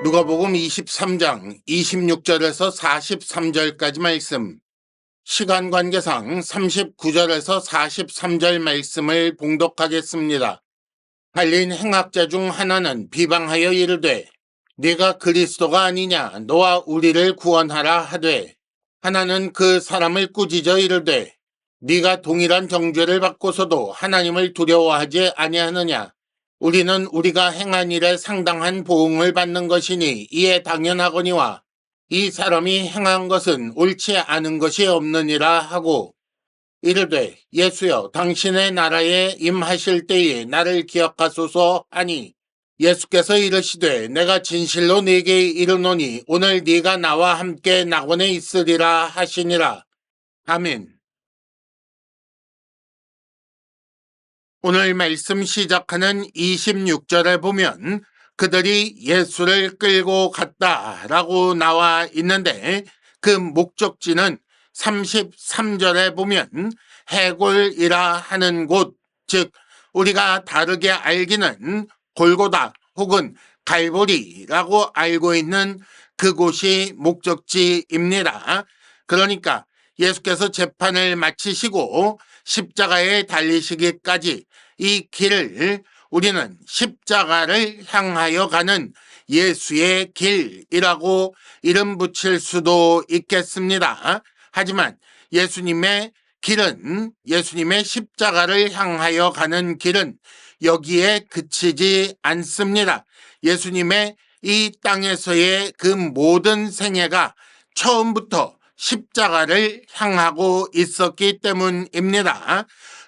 누가복음 23장 26절에서 43절까지 말씀, 시간 관계상 39절에서 43절 말씀을 봉독하겠습니다. 달린 행악자 중 하나는 비방하여 이르되 네가 그리스도가 아니냐 너와 우리를 구원하라 하되, 하나는 그 사람을 꾸짖어 이르되 네가 동일한 정죄를 받고서도 하나님을 두려워하지 아니하느냐. 우리는 우리가 행한 일에 상당한 보응을 받는 것이니 이에 당연하거니와 이 사람이 행한 것은 옳지 않은 것이 없느니라 하고, 이르되 예수여 당신의 나라에 임하실 때에 나를 기억하소서 하니, 예수께서 이르시되 내가 진실로 네게 이르노니 오늘 네가 나와 함께 낙원에 있으리라 하시니라. 아멘. 오늘 말씀 시작하는 26절에 보면 그들이 예수를 끌고 갔다라고 나와 있는데, 그 목적지는 33절에 보면 해골이라 하는 곳, 즉 우리가 다르게 알기는 골고다 혹은 갈보리라고 알고 있는 그곳이 목적지입니다. 그러니까 예수께서 재판을 마치시고 십자가에 달리시기까지 이 길을 우리는 십자가를 향하여 가는 예수의 길이라고 이름 붙일 수도 있겠습니다. 하지만 예수님의 길은, 예수님의 십자가를 향하여 가는 길은 여기에 그치지 않습니다. 예수님의 이 땅에서의 그 모든 생애가 처음부터 십자가를 향하고 있었기 때문입니다.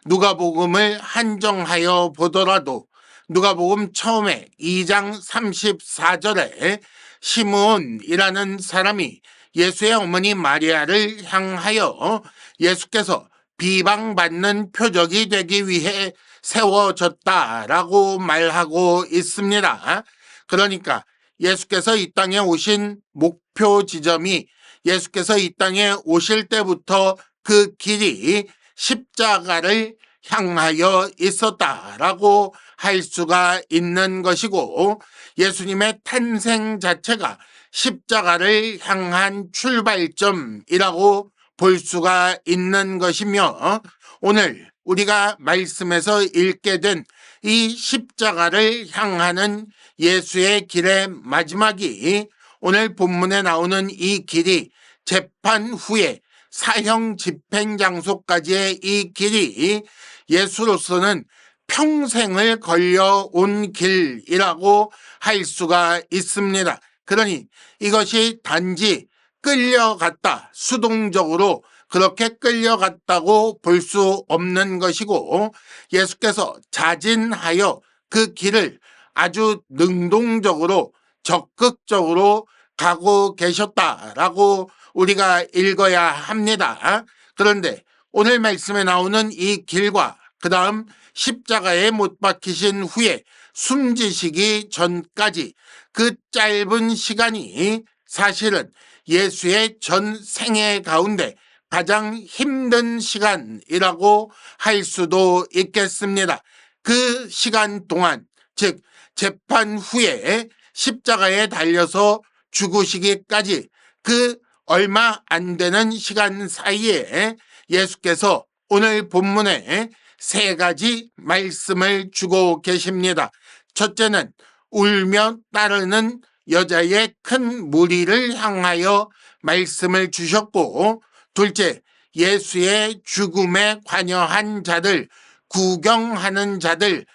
누가복음을 한정하여 보더라도 누가복음 처음에 2장 34절에 시므온이라는 사람이 예수의 어머니 마리아를 향하여 예수께서 비방받는 표적이 되기 위해 세워졌다라고 말하고 있습니다. 그러니까 예수께서 이 땅에 오신 목표 지점이, 예수께서 이 땅에 오실 때부터 그 길이 십자가를 향하여 있었다라고 할 수가 있는 것이고, 예수님의 탄생 자체가 십자가를 향한 출발점이라고 볼 수가 있는 것이며, 오늘 우리가 말씀에서 읽게 된 이 십자가를 향하는 예수의 길의 마지막이, 오늘 본문에 나오는 이 길이 재판 후에 사형 집행 장소까지의 이 길이 예수로서는 평생을 걸려온 길이라고 할 수가 있습니다. 그러니 이것이 단지 끌려갔다, 수동적으로 그렇게 끌려갔다고 볼 수 없는 것이고, 예수께서 자진하여 그 길을 아주 능동적으로 적극적으로 가고 계셨다라고 우리가 읽어야 합니다. 그런데 오늘 말씀에 나오는 이 길과 그 다음 십자가에 못 박히신 후에 숨지시기 전까지 그 짧은 시간이 사실은 예수의 전 생애 가운데 가장 힘든 시간이라고 할 수도 있겠습니다. 그 시간 동안, 즉 재판 후에 십자가에 달려서 죽으시기까지 그 얼마 안 되는 시간 사이에 예수께서 오늘 본문에 세 가지 말씀을 주고 계십니다. 첫째는 울며 따르는 여자의 큰 무리를 향하여 말씀을 주셨고, 둘째, 예수의 죽음에 관여한 자들, 구경하는 자들,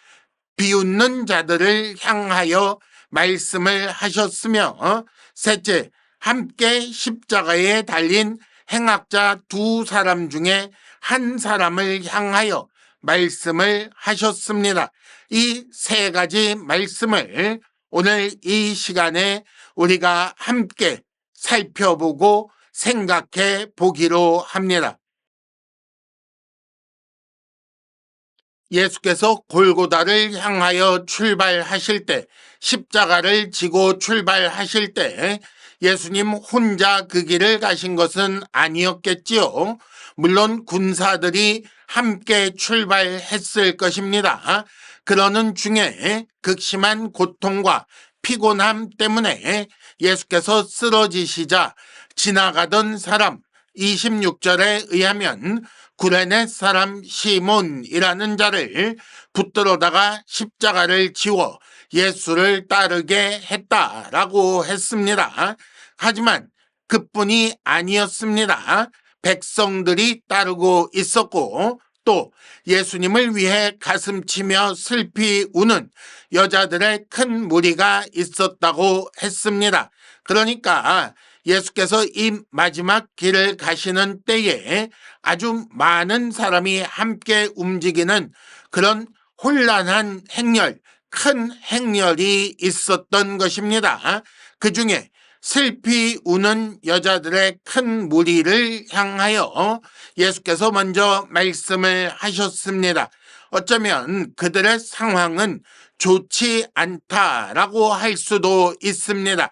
비웃는 자들을 향하여 말씀을 하셨으며, 셋째, 함께 십자가에 달린 행악자 두 사람 중에 한 사람을 향하여 말씀을 하셨습니다. 이 세 가지 말씀을 오늘 이 시간에 우리가 함께 살펴보고 생각해 보기로 합니다. 예수께서 골고다를 향하여 출발하실 때, 십자가를 지고 출발하실 때 예수님 혼자 그 길을 가신 것은 아니었겠지요. 물론 군사들이 함께 출발했을 것입니다. 그러는 중에 극심한 고통과 피곤함 때문에 예수께서 쓰러지시자 지나가던 사람 26절에 의하면 구레네 사람 시몬이라는 자를 붙들어다가 십자가를 지워 예수를 따르게 했다라고 했습니다. 하지만 그뿐이 아니었습니다. 백성들이 따르고 있었고 또 예수님을 위해 가슴치며 슬피 우는 여자들의 큰 무리가 있었다고 했습니다. 그러니까 예수께서 이 마지막 길을 가시는 때에 아주 많은 사람이 함께 움직이는 그런 혼란한 행렬, 큰 행렬이 있었던 것입니다. 그 중에 슬피 우는 여자들의 큰 무리를 향하여 예수께서 먼저 말씀을 하셨습니다. 어쩌면 그들의 상황은 좋지 않다라고 할 수도 있습니다.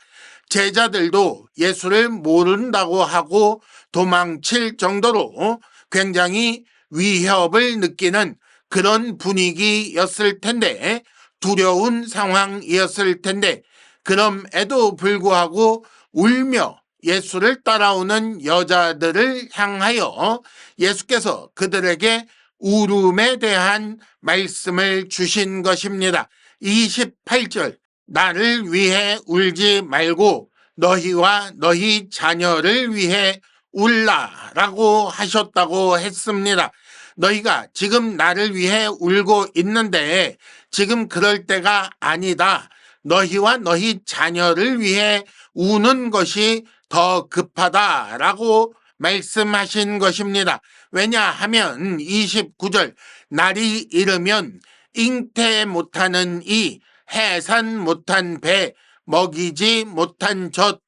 제자들도 예수를 모른다고 하고 도망칠 정도로 굉장히 위협을 느끼는 그런 분위기였을 텐데, 두려운 상황이었을 텐데, 그럼에도 불구하고 울며 예수를 따라오는 여자들을 향하여 예수께서 그들에게 울음에 대한 말씀을 주신 것입니다. 28절, 나를 위해 울지 말고 너희와 너희 자녀를 위해 울라라고 하셨다고 했습니다. 너희가 지금 나를 위해 울고 있는데 지금 그럴 때가 아니다. 너희와 너희 자녀를 위해 우는 것이 더 급하다라고 말씀하신 것입니다. 왜냐하면 29절, 날이 이르면 잉태 못하는 이, 해산 못한 배, 먹이지 못한 젖,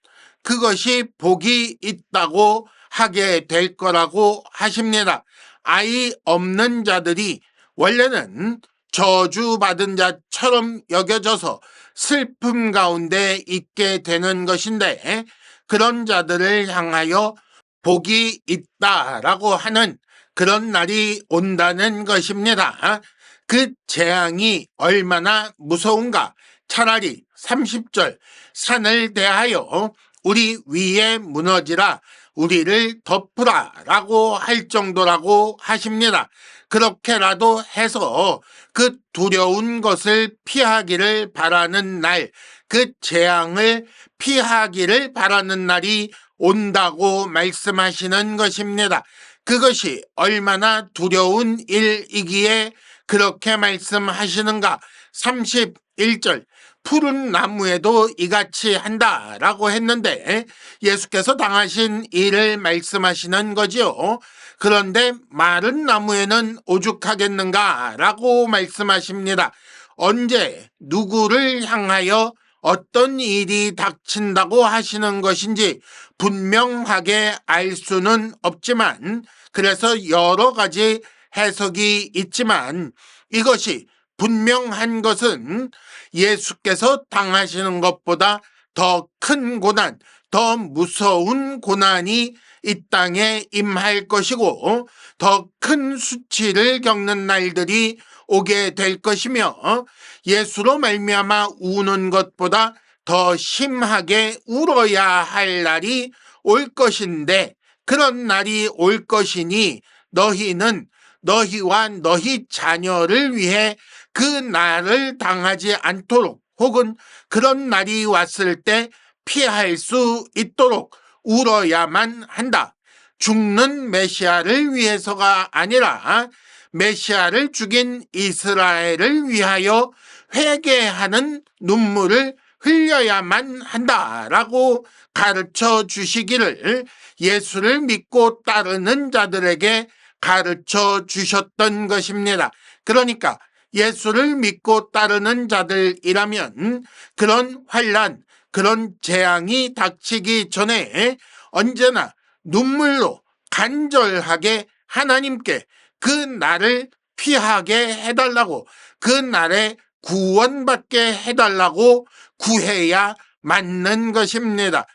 그것이 복이 있다고 하게 될 거라고 하십니다. 아이 없는 자들이 원래는 저주받은 자처럼 여겨져서 슬픔 가운데 있게 되는 것인데, 그런 자들을 향하여 복이 있다라고 하는 그런 날이 온다는 것입니다. 그 재앙이 얼마나 무서운가. 차라리 30절, 산을 대하여 우리 위에 무너지라, 우리를 덮으라 라고 할 정도라고 하십니다. 그렇게라도 해서 그 두려운 것을 피하기를 바라는 날, 그 재앙을 피하기를 바라는 날이 온다고 말씀하시는 것입니다. 그것이 얼마나 두려운 일이기에 그렇게 말씀하시는가. 31절, 푸른 나무에도 이같이 한다라고 했는데 예수께서 당하신 일을 말씀하시는 거지요. 그런데 마른 나무에는 오죽하겠는가라고 말씀하십니다. 언제 누구를 향하여 어떤 일이 닥친다고 하시는 것인지 분명하게 알 수는 없지만, 그래서 여러 가지 해석이 있지만 이것이 분명한 것은 예수께서 당하시는 것보다 더 큰 고난, 더 무서운 고난이 이 땅에 임할 것이고 더 큰 수치를 겪는 날들이 오게 될 것이며, 예수로 말미암아 우는 것보다 더 심하게 울어야 할 날이 올 것인데, 그런 날이 올 것이니 너희는 너희와 너희 자녀를 위해 그 날을 당하지 않도록, 혹은 그런 날이 왔을 때 피할 수 있도록 울어야만 한다. 죽는 메시아를 위해서가 아니라 메시아를 죽인 이스라엘을 위하여 회개하는 눈물을 흘려야만 한다라고 가르쳐 주시기를 예수를 믿고 따르는 자들에게 가르쳐 주셨던 것입니다. 그러니까 예수를 믿고 따르는 자들이라면 그런 환난, 그런 재앙이 닥치기 전에 언제나 눈물로 간절하게 하나님께 그 날을 피하게 해달라고, 그 날에 구원받게 해달라고 구해야 맞는 것입니다.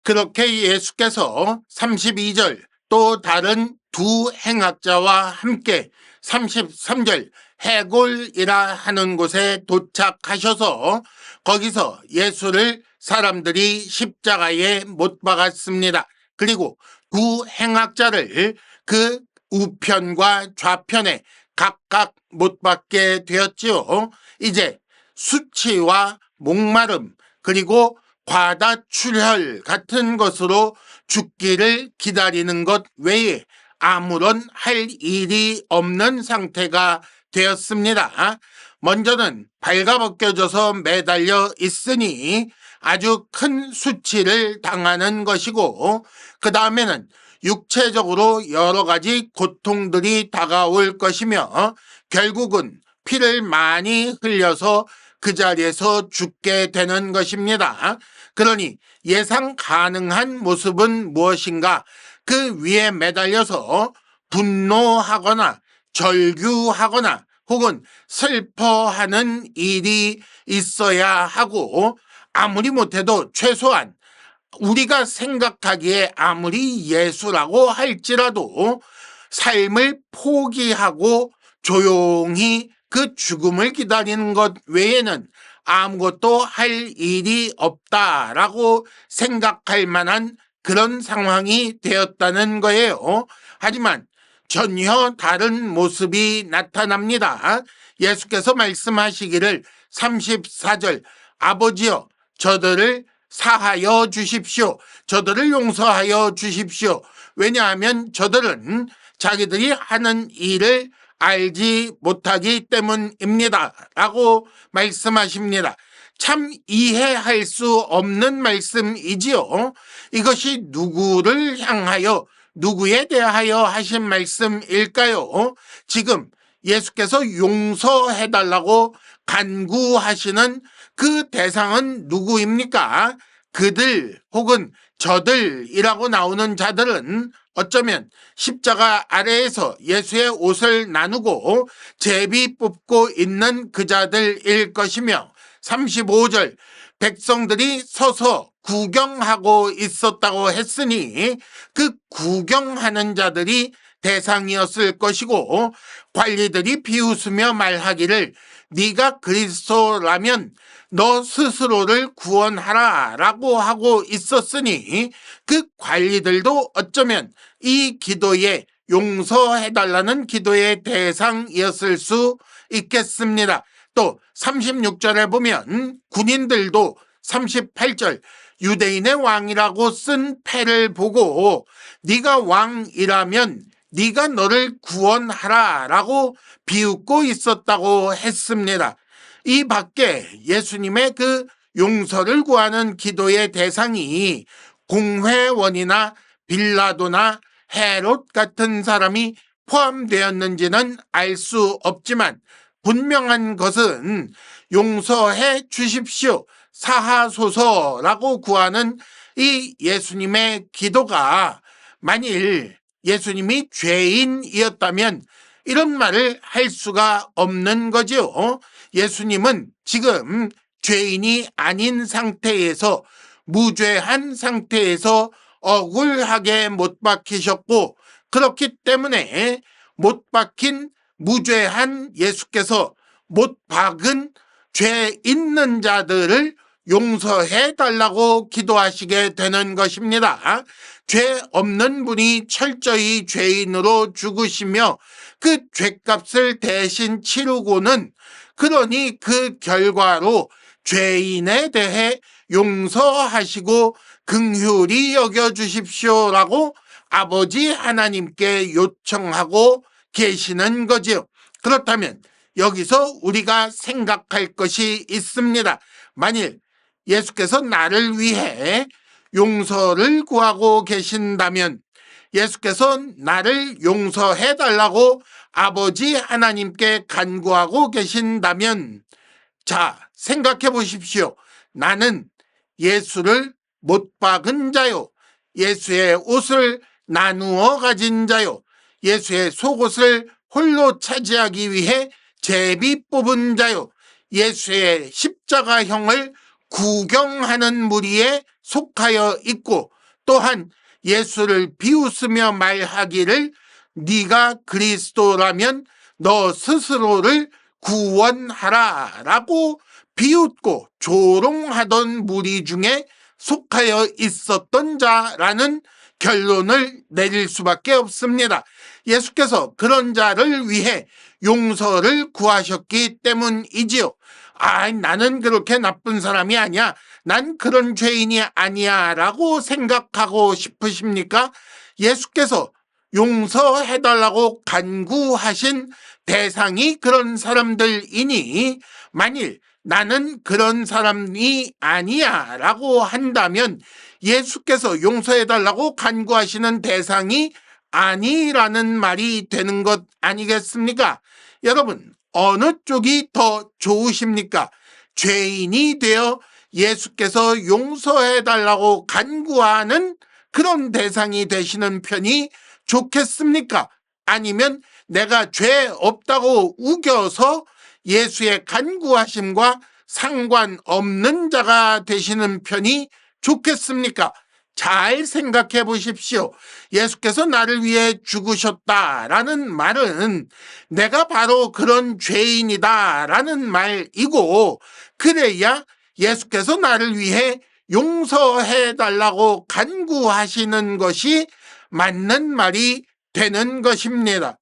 그렇게 예수께서 32절 또 다른 두 행악자와 함께 33절 해골이라 하는 곳에 도착하셔서 거기서 예수를 사람들이 십자가에 못 박았습니다. 그리고 두 행악자를 그 우편과 좌편에 각각 못 박게 되었지요. 이제 수치와 목마름 그리고 과다출혈 같은 것으로 죽기를 기다리는 것 외에 아무런 할 일이 없는 상태가 되었습니다. 먼저는 발가벗겨져서 매달려 있으니 아주 큰 수치를 당하는 것이고, 그 다음에는 육체적으로 여러 가지 고통들이 다가올 것이며 결국은 피를 많이 흘려서 그 자리에서 죽게 되는 것입니다. 그러니 예상 가능한 모습은 무엇인가? 그 위에 매달려서 분노하거나 절규하거나 혹은 슬퍼하는 일이 있어야 하고, 아무리 못해도 최소한 우리가 생각하기에 아무리 예수라고 할지라도 삶을 포기하고 조용히 그 죽음을 기다리는 것 외에는 아무것도 할 일이 없다라고 생각할 만한 그런 상황이 되었다는 거예요. 하지만 전혀 다른 모습이 나타납니다. 예수께서 말씀하시기를 34절, 아버지여 저들을 사하여 주십시오. 저들을 용서하여 주십시오. 왜냐하면 저들은 자기들이 하는 일을 알지 못하기 때문입니다. 라고 말씀하십니다. 참 이해할 수 없는 말씀이지요. 이것이 누구를 향하여 누구에 대하여 하신 말씀일까요? 지금 예수께서 용서해달라고 간구하시는 그 대상은 누구입니까? 그들 혹은 저들이라고 나오는 자들은 어쩌면 십자가 아래에서 예수의 옷을 나누고 제비 뽑고 있는 그 자들일 것이며, 35절 백성들이 서서 구경하고 있었다고 했으니 그 구경하는 자들이 대상이었을 것이고, 관리들이 비웃으며 말하기를 네가 그리스도라면 너 스스로를 구원하라 라고 하고 있었으니 그 관리들도 어쩌면 이 기도에 용서해달라는 기도의 대상이었을 수 있겠습니다. 또 36절에 보면 군인들도 38절 유대인의 왕이라고 쓴 패를 보고 네가 왕이라면 네가 너를 구원하라 라고 비웃고 있었다고 했습니다. 이 밖에 예수님의 그 용서를 구하는 기도의 대상이 공회원이나 빌라도나 헤롯 같은 사람이 포함되었는지는 알 수 없지만 분명한 것은 용서해 주십시오, 사하소서라고 구하는 이 예수님의 기도가 만일 예수님이 죄인이었다면 이런 말을 할 수가 없는 거죠. 예수님은 지금 죄인이 아닌 상태에서, 무죄한 상태에서 억울하게 못 박히셨고, 그렇기 때문에 못 박힌 무죄한 예수께서 못 박은 죄 있는 자들을 용서해 달라고 기도하시게 되는 것입니다. 죄 없는 분이 철저히 죄인으로 죽으시며 그 죄값을 대신 치르고는, 그러니 그 결과로 죄인에 대해 용서하시고 긍휼히 여겨주십시오라고 아버지 하나님께 요청하고 계시는 거지요. 그렇다면 여기서 우리가 생각할 것이 있습니다. 만일 예수께서 나를 위해 용서를 구하고 계신다면, 예수께서 나를 용서해 달라고 아버지 하나님께 간구하고 계신다면, 자, 생각해 보십시오. 나는 예수를 못 박은 자요, 예수의 옷을 나누어 가진 자요, 예수의 속옷을 홀로 차지하기 위해 제비 뽑은 자요, 예수의 십자가형을 구경하는 무리에 속하여 있고, 또한 예수를 비웃으며 말하기를 네가 그리스도라면 너 스스로를 구원하라 라고 비웃고 조롱하던 무리 중에 속하여 있었던 자라는 결론을 내릴 수밖에 없습니다. 예수께서 그런 자를 위해 용서를 구하셨기 때문이지요. 나는 그렇게 나쁜 사람이 아니야. 난 그런 죄인이 아니야 라고 생각하고 싶으십니까? 예수께서 용서해달라고 간구하신 대상이 그런 사람들이니 만일 나는 그런 사람이 아니야 라고 한다면 예수께서 용서해달라고 간구하시는 대상이 아니라는 말이 되는 것 아니겠습니까? 여러분, 어느 쪽이 더 좋으십니까? 죄인이 되어 예수께서 용서해달라고 간구하는 그런 대상이 되시는 편이 좋겠습니까? 아니면 내가 죄 없다고 우겨서 예수의 간구하심과 상관없는 자가 되시는 편이 좋겠습니까? 잘 생각해 보십시오. 예수께서 나를 위해 죽으셨다라는 말은 내가 바로 그런 죄인이다라는 말이고, 그래야 예수께서 나를 위해 용서해 달라고 간구하시는 것이 맞는 말이 되는 것입니다.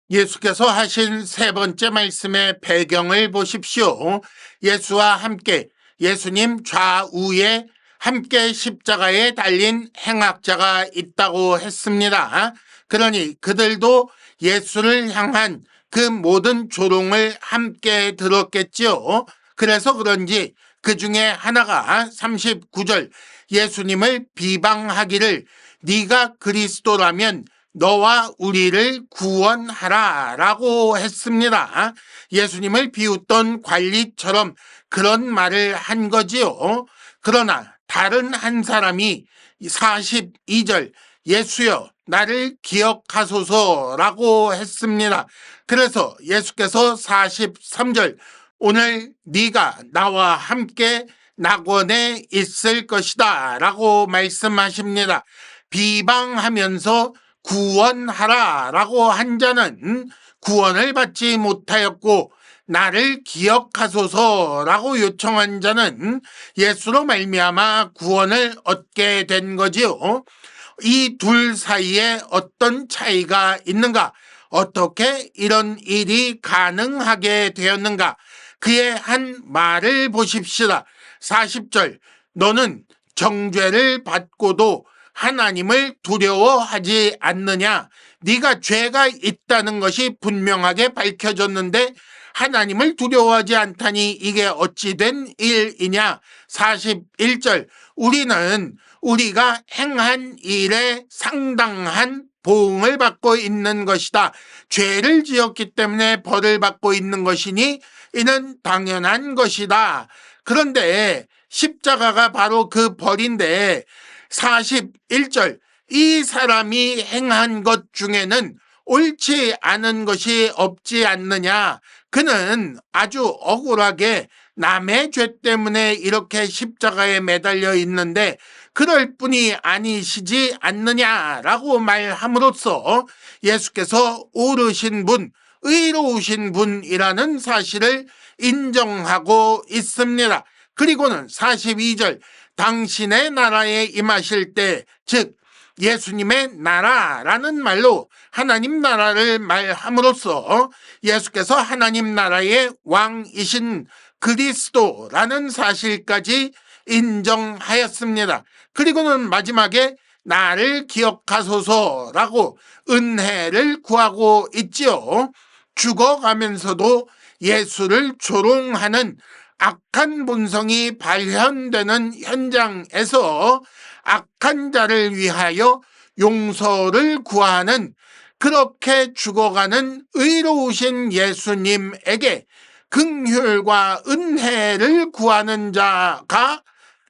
예수께서 하신 세 번째 말씀의 배경을 보십시오. 예수와 함께 예수님 좌우에 함께 십자가에 달린 행악자가 있다고 했습니다. 그러니 그들도 예수를 향한 그 모든 조롱을 함께 들었겠지요. 그래서 그런지 그 중에 하나가 39절 예수님을 비방하기를 네가 그리스도라면 너와 우리를 구원하라 라고 했습니다. 예수님을 비웃던 관리처럼 그런 말을 한 거지요. 그러나 다른 한 사람이 42절 예수여 나를 기억하소서라고 했습니다. 그래서 예수께서 43절 오늘 네가 나와 함께 낙원에 있을 것이다 라고 말씀하십니다. 비방하면서 구원하라 라고 한 자는 구원을 받지 못하였고 나를 기억하소서라고 요청한 자는 예수로 말미암아 구원을 얻게 된 거지요. 이 둘 사이에 어떤 차이가 있는가? 어떻게 이런 일이 가능하게 되었는가? 그의 한 말을 보십시다. 40절 너는 정죄를 받고도 하나님을 두려워하지 않느냐? 네가 죄가 있다는 것이 분명하게 밝혀졌는데 하나님을 두려워하지 않다니 이게 어찌 된 일이냐? 41절 우리는 우리가 행한 일에 상당한 보응을 받고 있는 것이다. 죄를 지었기 때문에 벌을 받고 있는 것이니 이는 당연한 것이다. 그런데 십자가가 바로 그 벌인데 41절 이 사람이 행한 것 중에는 옳지 않은 것이 없지 않느냐. 그는 아주 억울하게 남의 죄 때문에 이렇게 십자가에 매달려 있는데 그럴 뿐이 아니시지 않느냐라고 말함으로써 예수께서 옳으신 분, 의로우신 분이라는 사실을 인정하고 있습니다. 그리고는 42절 당신의 나라에 임하실 때, 즉 예수님의 나라라는 말로 하나님 나라를 말함으로써 예수께서 하나님 나라의 왕이신 그리스도라는 사실까지 인정하였습니다. 그리고는 마지막에 나를 기억하소서라고 은혜를 구하고 있지요. 죽어가면서도 예수를 조롱하는 악한 본성이 발현되는 현장에서 악한 자를 위하여 용서를 구하는 그렇게 죽어가는 의로우신 예수님에게 긍휼과 은혜를 구하는 자가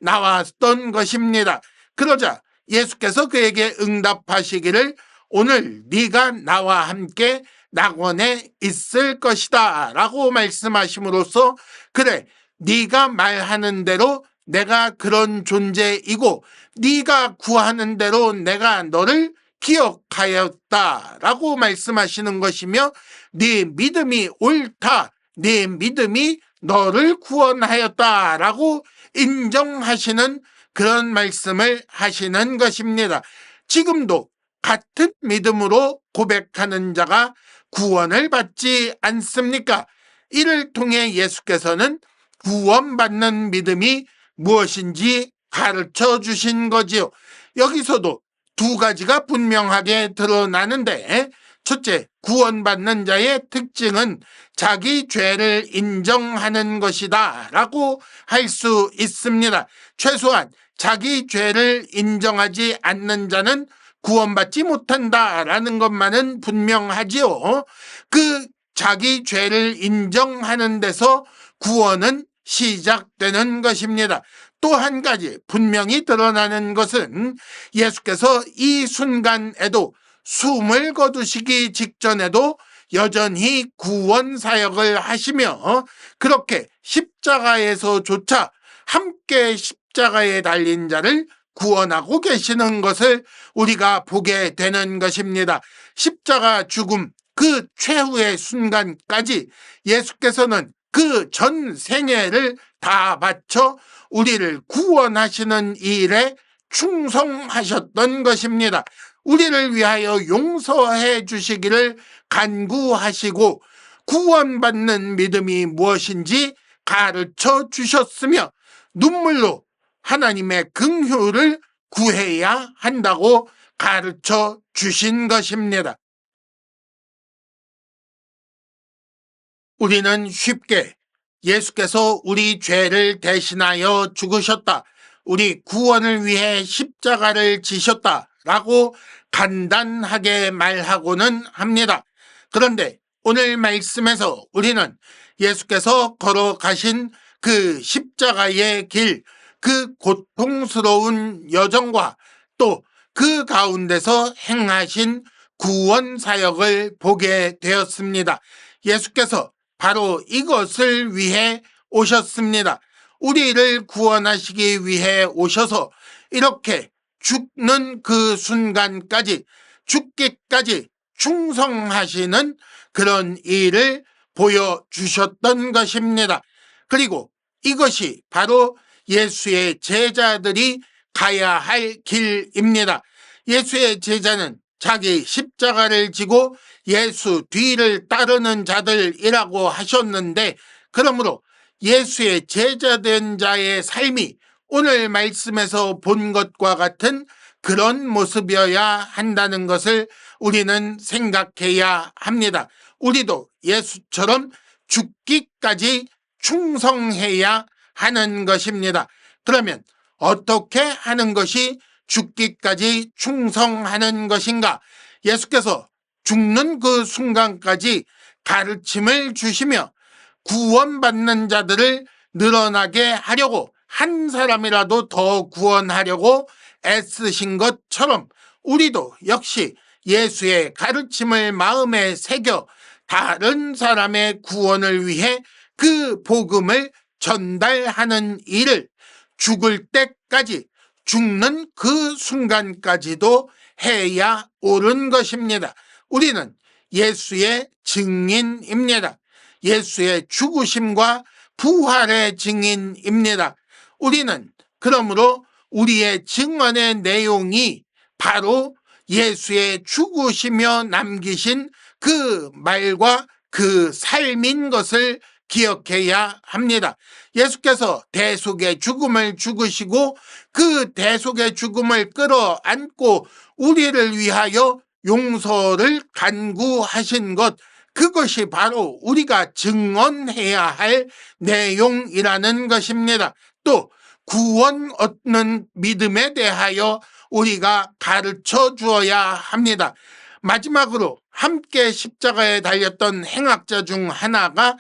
나왔던 것입니다. 그러자 예수께서 그에게 응답하시기를 오늘 네가 나와 함께 낙원에 있을 것이다 라고 말씀하심으로써 그래 네가 말하는 대로 내가 그런 존재이고 네가 구하는 대로 내가 너를 기억하였다라고 말씀하시는 것이며, 네 믿음이 옳다, 네 믿음이 너를 구원하였다라고 인정하시는 그런 말씀을 하시는 것입니다. 지금도 같은 믿음으로 고백하는 자가 구원을 받지 않습니까? 이를 통해 예수께서는 구원받는 믿음이 무엇인지 가르쳐 주신 거지요. 여기서도 두 가지가 분명하게 드러나는데, 첫째, 구원받는 자의 특징은 자기 죄를 인정하는 것이다 라고 할 수 있습니다. 최소한 자기 죄를 인정하지 않는 자는 구원받지 못한다라는 것만은 분명하지요. 그 자기 죄를 인정하는 데서 구원은 시작되는 것입니다. 또 한 가지 분명히 드러나는 것은 예수께서 이 순간에도 숨을 거두시기 직전에도 여전히 구원 사역을 하시며, 그렇게 십자가에서조차 함께 십자가에 달린 자를 구원하고 계시는 것을 우리가 보게 되는 것입니다. 십자가 죽음 그 최후의 순간까지 예수께서는 그 전 생애를 다 바쳐 우리를 구원하시는 일에 충성하셨던 것입니다. 우리를 위하여 용서해 주시기를 간구하시고 구원받는 믿음이 무엇인지 가르쳐 주셨으며, 눈물로 하나님의 긍휼을 구해야 한다고 가르쳐 주신 것입니다. 우리는 쉽게 예수께서 우리 죄를 대신하여 죽으셨다, 우리 구원을 위해 십자가를 지셨다 라고 간단하게 말하고는 합니다. 그런데 오늘 말씀에서 우리는 예수께서 걸어가신 그 십자가의 길, 그 고통스러운 여정과 또 그 가운데서 행하신 구원 사역을 보게 되었습니다. 예수께서 바로 이것을 위해 오셨습니다. 우리를 구원하시기 위해 오셔서 이렇게 죽는 그 순간까지, 죽기까지 충성하시는 그런 일을 보여주셨던 것입니다. 그리고 이것이 바로 예수의 제자들이 가야 할 길입니다. 예수의 제자는 자기 십자가를 지고 예수 뒤를 따르는 자들이라고 하셨는데, 그러므로 예수의 제자된 자의 삶이 오늘 말씀에서 본 것과 같은 그런 모습이어야 한다는 것을 우리는 생각해야 합니다. 우리도 예수처럼 죽기까지 충성해야 하는 것입니다. 그러면 어떻게 하는 것이 죽기까지 충성하는 것인가? 예수께서 죽는 그 순간까지 가르침을 주시며 구원받는 자들을 늘어나게 하려고, 한 사람이라도 더 구원하려고 애쓰신 것처럼 우리도 역시 예수의 가르침을 마음에 새겨 다른 사람의 구원을 위해 그 복음을 전달하는 일을 죽을 때까지, 죽는 그 순간까지도 해야 옳은 것입니다. 우리는 예수의 증인입니다. 예수의 죽으심과 부활의 증인입니다. 우리는 그러므로 우리의 증언의 내용이 바로 예수의 죽으시며 남기신 그 말과 그 삶인 것을 기억해야 합니다. 예수께서 대속의 죽음을 죽으시고 그 대속의 죽음을 끌어안고 우리를 위하여 용서를 간구하신 것, 그것이 바로 우리가 증언해야 할 내용이라는 것입니다. 또 구원 얻는 믿음에 대하여 우리가 가르쳐 주어야 합니다. 마지막으로 함께 십자가에 달렸던 행악자 중 하나가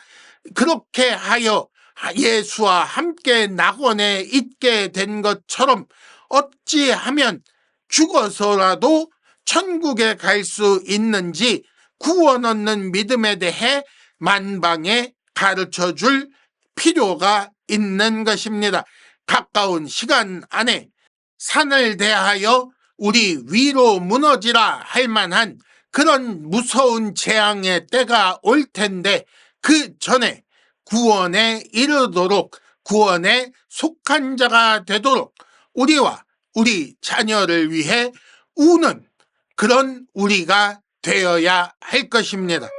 그렇게 하여 예수와 함께 낙원에 있게 된 것처럼 어찌하면 죽어서라도 천국에 갈 수 있는지 구원 얻는 믿음에 대해 만방에 가르쳐 줄 필요가 있는 것입니다. 가까운 시간 안에 산을 대하여 우리 위로 무너지라 할 만한 그런 무서운 재앙의 때가 올 텐데 그 전에 구원에 이르도록 구원에 속한 자가 되도록 우리와 우리 자녀를 위해 우는 그런 우리가 되어야 할 것입니다.